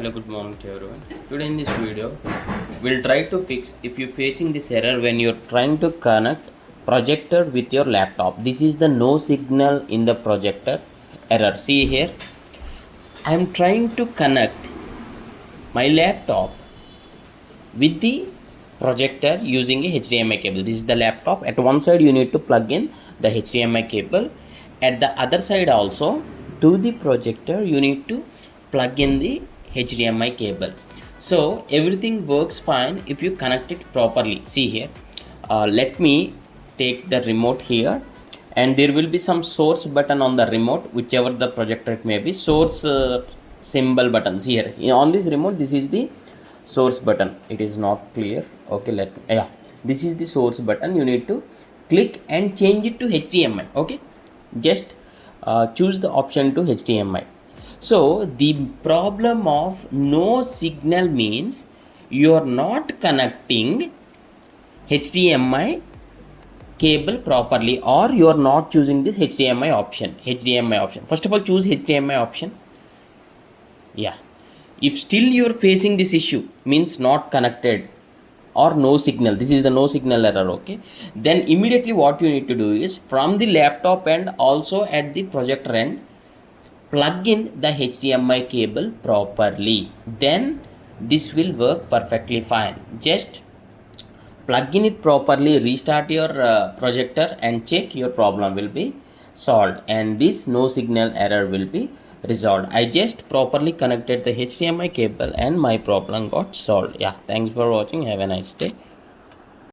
Hello, good morning to everyone. Today in this video, we'll try to fix if you're facing this error when you're trying to connect projector with your laptop. This is the no signal in the projector error. See here, I'm trying to connect my laptop with the projector using a HDMI cable. This is the laptop. At one side you need to plug in the HDMI cable. At the other side also, to the projector you need to plug in the HDMI cable. So everything works fine if you connect it properly. See here, let me take the remote here, and there will be some source button on the remote, whichever the projector it may be. Source symbol buttons here on this remote. This is the source button. It is not clear. Okay, this is the source button. You need to click and change it to HDMI. Okay, just choose the option to HDMI. So the problem of no signal means you are not connecting HDMI cable properly, or you are not choosing this HDMI option. First of all, choose HDMI option. Yeah, if still you are facing this issue, means not connected or no signal, this is the no signal error. Okay, then immediately what you need to do is, from the laptop end also at the projector end, plug in the HDMI cable properly. Then this will work perfectly fine. Just plug in it properly, restart your projector and check, your problem will be solved and this no signal error will be resolved. I just properly connected the HDMI cable and my problem got solved. Yeah, thanks for watching. Have a nice day.